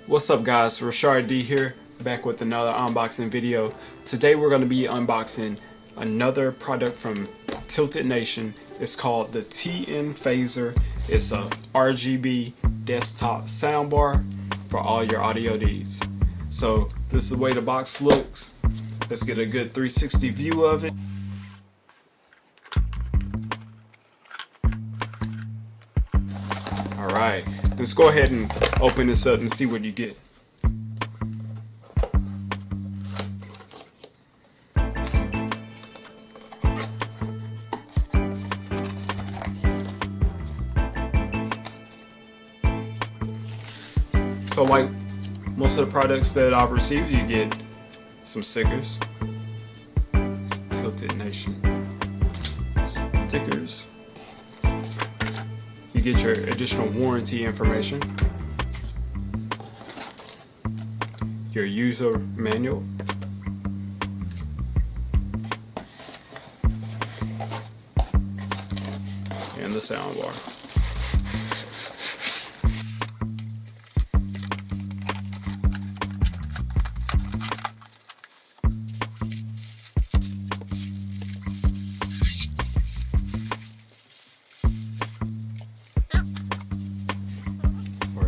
What's up guys, Rashard D here, back with another unboxing video. Today we're going to be unboxing another product from Titlted Nation. It's called the TN Phaser. It's a RGB desktop soundbar for all your audio needs. So this is the way the box looks. Let's get a good 360 view of it. Alright, let's go ahead and open this up and see what you get. So like most of the products that I've received, you get some stickers. Titlted Nation stickers. You get your additional warranty information, your user manual, and the soundbar.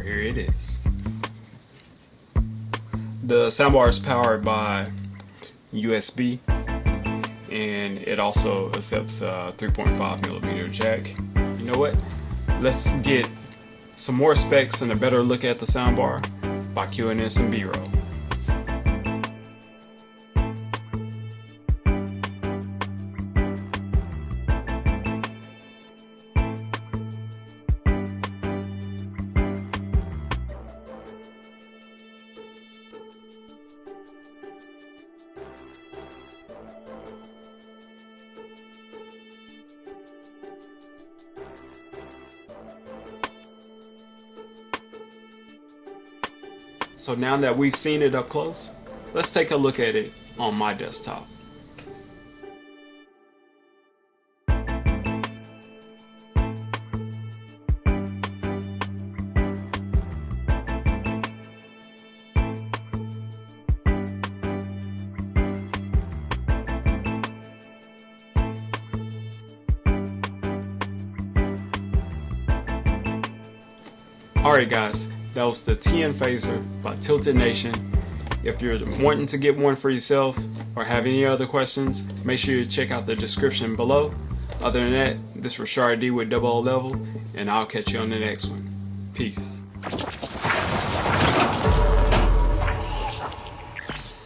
Here it is. The soundbar is powered by USB, and it also accepts a 3.5mm jack. You know what? Let's get some more specs and a better look at the soundbar by queuing in some B-roll. So now that we've seen it up close, let's take a look at it on my desktop. Alright guys, that was the TN Phaser by Titlted Nation. If you're wanting to get one for yourself or have any other questions, make sure you check out the description below. Other than that, this is Rashard D with Double O Level, and I'll catch you on the next one. Peace.